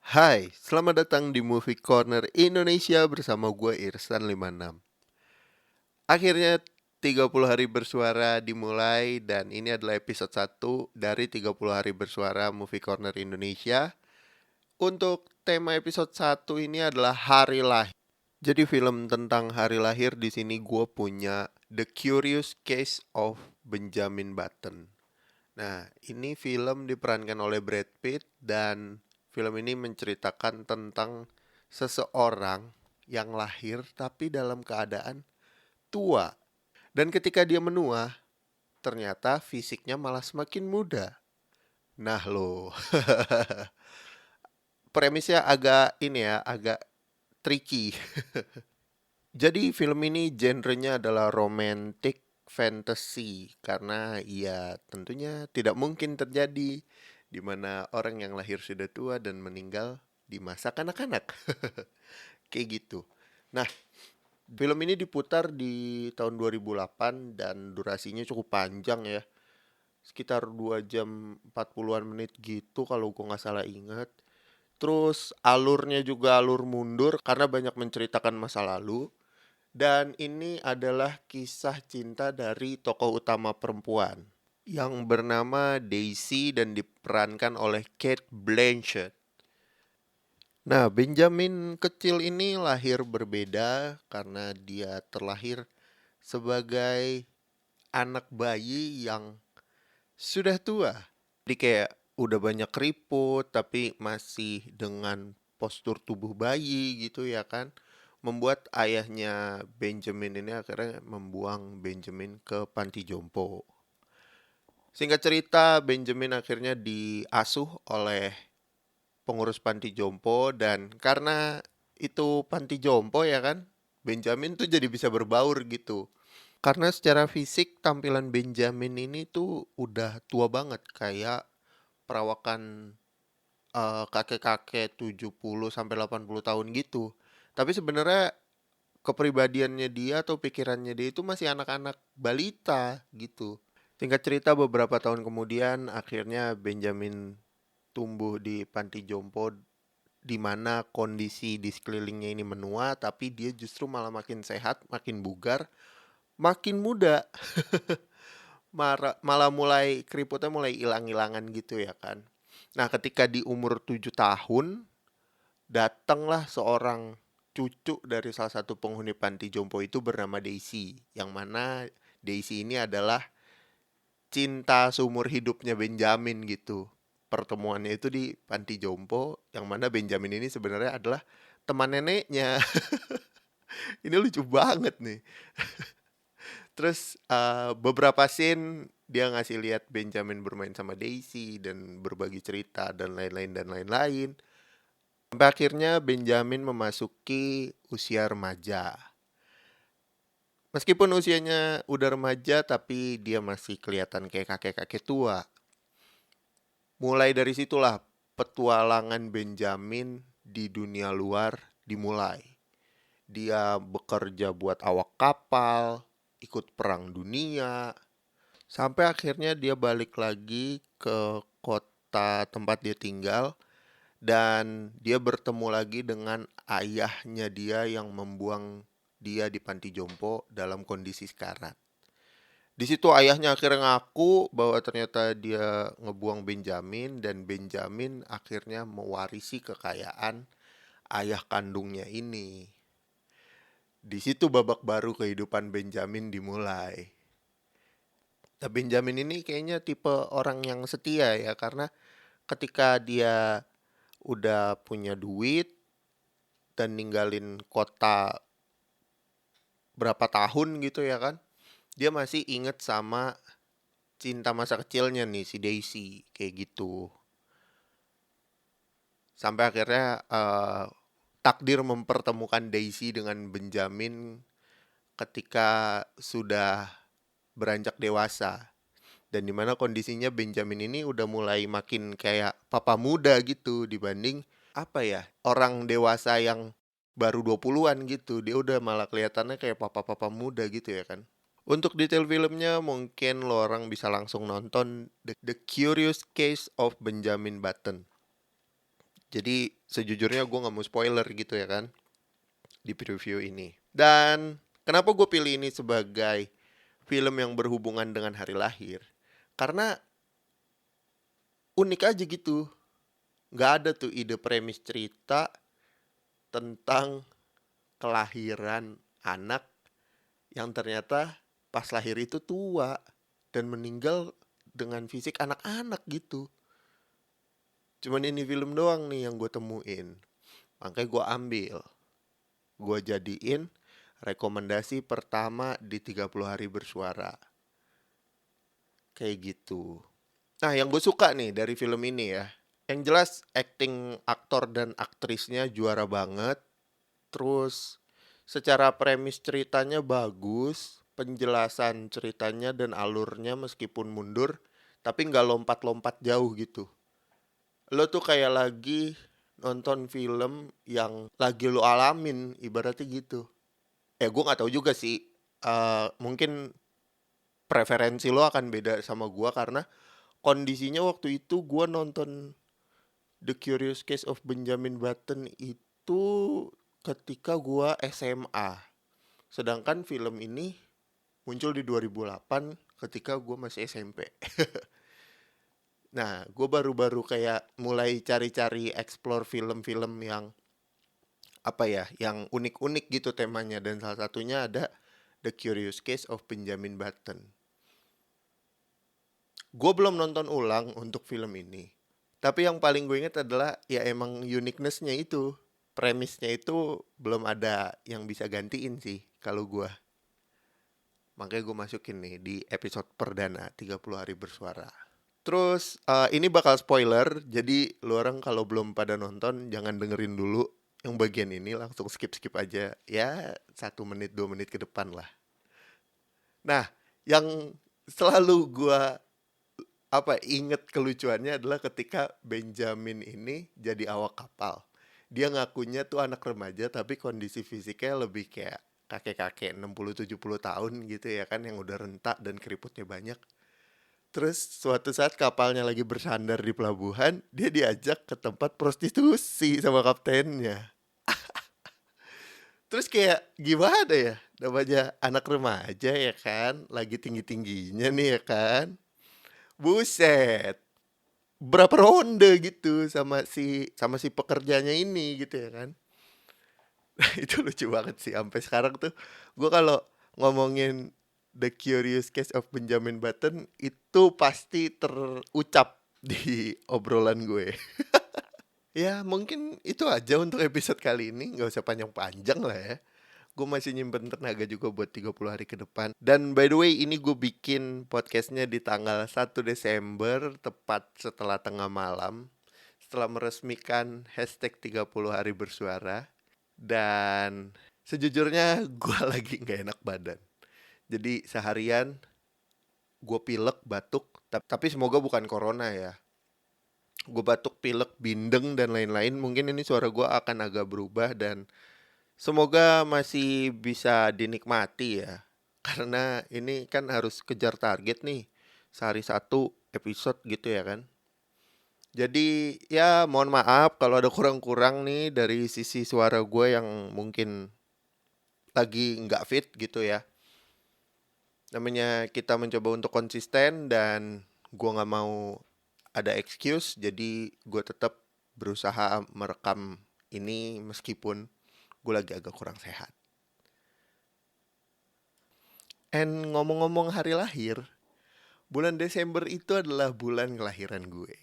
Hai, selamat datang di Movie Corner Indonesia bersama gue Irsan 56. Akhirnya 30 hari bersuara dimulai dan ini adalah episode 1 dari 30 hari bersuara Movie Corner Indonesia. Untuk tema episode 1 ini adalah hari lahir. Jadi film tentang hari lahir di sini gue punya The Curious Case of Benjamin Button. Nah, ini film diperankan oleh Brad Pitt dan film ini menceritakan tentang seseorang yang lahir tapi dalam keadaan tua. Dan ketika dia menua, ternyata fisiknya malah semakin muda. Nah loh, premisnya agak ini ya, agak tricky. Jadi film ini genrenya adalah romantic fantasy karena ya tentunya tidak mungkin terjadi di mana orang yang lahir sudah tua dan meninggal di masa kanak-kanak. Kayak gitu. Nah, film ini diputar di tahun 2008 dan durasinya cukup panjang ya. Sekitar 2 jam 40-an menit gitu kalau gue nggak salah ingat. Terus alurnya juga alur mundur karena banyak menceritakan masa lalu. Dan ini adalah kisah cinta dari tokoh utama perempuan yang bernama Daisy dan diperankan oleh Kate Blanchett. Nah, Benjamin kecil ini lahir berbeda karena dia terlahir sebagai anak bayi yang sudah tua. Jadi kayak udah banyak keriput tapi masih dengan postur tubuh bayi gitu ya kan. Membuat ayahnya Benjamin ini akhirnya membuang Benjamin ke panti jompo. Singkat cerita, Benjamin akhirnya diasuh oleh pengurus panti jompo dan karena itu panti jompo ya kan, Benjamin tuh jadi bisa berbaur gitu. Karena secara fisik tampilan Benjamin ini tuh udah tua banget kayak perawakan kakek-kakek 70 sampai 80 tahun gitu. Tapi sebenarnya kepribadiannya dia atau pikirannya dia itu masih anak-anak balita gitu. Singkat cerita beberapa tahun kemudian akhirnya Benjamin tumbuh di panti jompo di mana kondisi di sekelilingnya ini menua tapi dia justru malah makin sehat, makin bugar, makin muda. Malah mulai keriputnya mulai hilang-hilangan gitu ya kan. Nah, ketika di umur 7 tahun datanglah seorang cucu dari salah satu penghuni panti jompo itu bernama Daisy, yang mana Daisy ini adalah cinta seumur hidupnya Benjamin gitu. Pertemuannya itu di panti jompo, yang mana Benjamin ini sebenarnya adalah teman neneknya. Ini lucu banget nih. Terus beberapa scene dia ngasih lihat Benjamin bermain sama Daisy dan berbagi cerita dan lain-lain dan lain-lain. Sampai akhirnya Benjamin memasuki usia remaja. Meskipun usianya udah remaja, tapi dia masih kelihatan kayak kakek-kakek tua. Mulai dari situlah petualangan Benjamin di dunia luar dimulai. Dia bekerja buat awak kapal, ikut perang dunia, sampai akhirnya dia balik lagi ke kota tempat dia tinggal dan dia bertemu lagi dengan ayahnya dia yang membuang dia di panti jompo dalam kondisi sekarat. Di situ ayahnya akhirnya ngaku bahwa ternyata dia ngebuang Benjamin dan Benjamin akhirnya mewarisi kekayaan ayah kandungnya ini. Di situ babak baru kehidupan Benjamin dimulai. Nah, Benjamin ini kayaknya tipe orang yang setia ya karena ketika dia udah punya duit dan ninggalin kota berapa tahun gitu ya kan, dia masih inget sama cinta masa kecilnya nih si Daisy kayak gitu. Sampai akhirnya takdir mempertemukan Daisy dengan Benjamin ketika sudah beranjak dewasa. Dan dimana kondisinya Benjamin ini udah mulai makin kayak papa muda gitu dibanding apa ya, orang dewasa yang baru 20-an gitu. Dia udah malah kelihatannya kayak papa-papa muda gitu ya kan. Untuk detail filmnya mungkin lo orang bisa langsung nonton The Curious Case of Benjamin Button. Jadi sejujurnya gue gak mau spoiler gitu ya kan di preview ini. Dan kenapa gue pilih ini sebagai film yang berhubungan dengan hari lahir? Karena unik aja gitu. Gak ada tuh ide premis cerita tentang kelahiran anak yang ternyata pas lahir itu tua dan meninggal dengan fisik anak-anak gitu. Cuman ini film doang nih yang gue temuin. Makanya gue ambil. Gue jadiin rekomendasi pertama di 30 hari bersuara. Kayak gitu. Nah, yang gue suka nih dari film ini ya. Yang jelas acting aktor dan aktrisnya juara banget. Terus secara premis ceritanya bagus. Penjelasan ceritanya dan alurnya meskipun mundur. Tapi nggak lompat-lompat jauh gitu. Lo tuh kayak lagi nonton film yang lagi lo alamin. Ibaratnya gitu. Gue nggak tahu juga sih. Mungkin preferensi lo akan beda sama gue karena kondisinya waktu itu gue nonton The Curious Case of Benjamin Button itu ketika gue SMA. Sedangkan film ini muncul di 2008 ketika gue masih SMP. Nah, gue baru-baru kayak mulai cari-cari explore film-film yang apa ya, yang unik-unik gitu temanya. Dan salah satunya ada The Curious Case of Benjamin Button. Gue belum nonton ulang untuk film ini. Tapi yang paling gue inget adalah ya emang uniqueness-nya itu. Premisnya itu belum ada yang bisa gantiin sih kalau gue. Makanya gue masukin nih di episode perdana 30 hari bersuara. Terus ini bakal spoiler. Jadi lu orang kalau belum pada nonton jangan dengerin dulu yang bagian ini, langsung skip-skip aja. Ya 1 menit 2 menit ke depan lah. Nah, yang selalu gue inget kelucuannya adalah ketika Benjamin ini jadi awak kapal. Dia ngakunya tuh anak remaja tapi kondisi fisiknya lebih kayak kakek-kakek 60-70 tahun gitu ya kan, yang udah rentak dan keriputnya banyak. Terus suatu saat kapalnya lagi bersandar di pelabuhan, dia diajak ke tempat prostitusi sama kaptennya. Terus kayak gimana ya, namanya anak remaja ya kan, lagi tinggi-tingginya nih ya kan. Buset, berapa ronde gitu sama si pekerjanya ini gitu ya kan. Itu lucu banget sih, sampai sekarang tuh gue kalau ngomongin The Curious Case of Benjamin Button itu pasti terucap di obrolan gue. Ya mungkin itu aja untuk episode kali ini, nggak usah panjang-panjang lah ya. Gue masih nyimpen tenaga juga buat 30 hari ke depan. Dan by the way, ini gue bikin podcastnya di tanggal 1 Desember, tepat setelah tengah malam, setelah meresmikan hashtag 30 hari bersuara. Dan sejujurnya gue lagi gak enak badan. Jadi seharian gue pilek, batuk. Tapi semoga bukan corona ya. Gue batuk, pilek, bindeng, dan lain-lain. Mungkin ini suara gue akan agak berubah dan semoga masih bisa dinikmati ya. Karena ini kan harus kejar target nih. Sehari 1 episode gitu ya kan. Jadi ya mohon maaf kalau ada kurang-kurang nih dari sisi suara gue yang mungkin lagi nggak fit gitu ya. Namanya kita mencoba untuk konsisten dan gue nggak mau ada excuse. Jadi gue tetap berusaha merekam ini meskipun gue lagi agak kurang sehat. And ngomong-ngomong hari lahir, bulan Desember itu adalah bulan kelahiran gue.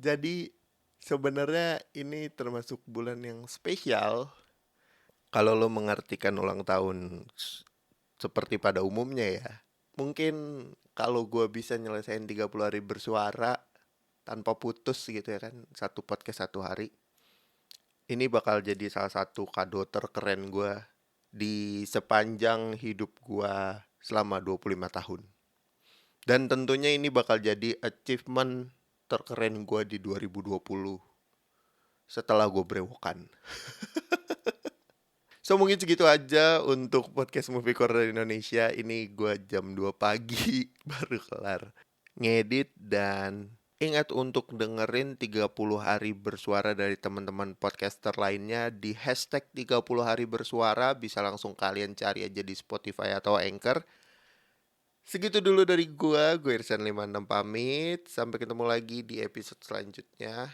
Jadi sebenarnya ini termasuk bulan yang spesial kalau lo mengartikan ulang tahun seperti pada umumnya ya. Mungkin kalau gue bisa nyelesain 30 hari bersuara tanpa putus gitu ya kan, satu podcast 1 hari, ini bakal jadi salah satu kado terkeren gue di sepanjang hidup gue selama 25 tahun. Dan tentunya ini bakal jadi achievement terkeren gue di 2020 setelah gue brewokan. So mungkin segitu aja untuk podcast Movie Corner Indonesia. Ini gue jam 2 pagi baru kelar ngedit dan Ingat untuk dengerin 30 hari bersuara dari teman-teman podcaster lainnya di hashtag 30 hari bersuara. Bisa langsung kalian cari aja di Spotify atau Anchor. Segitu dulu dari gue Irsan 56 pamit. Sampai ketemu lagi di episode selanjutnya.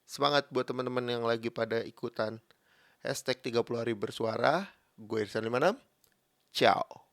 Semangat buat teman-teman yang lagi pada ikutan hashtag 30 hari bersuara. Gue Irsan 56. Ciao.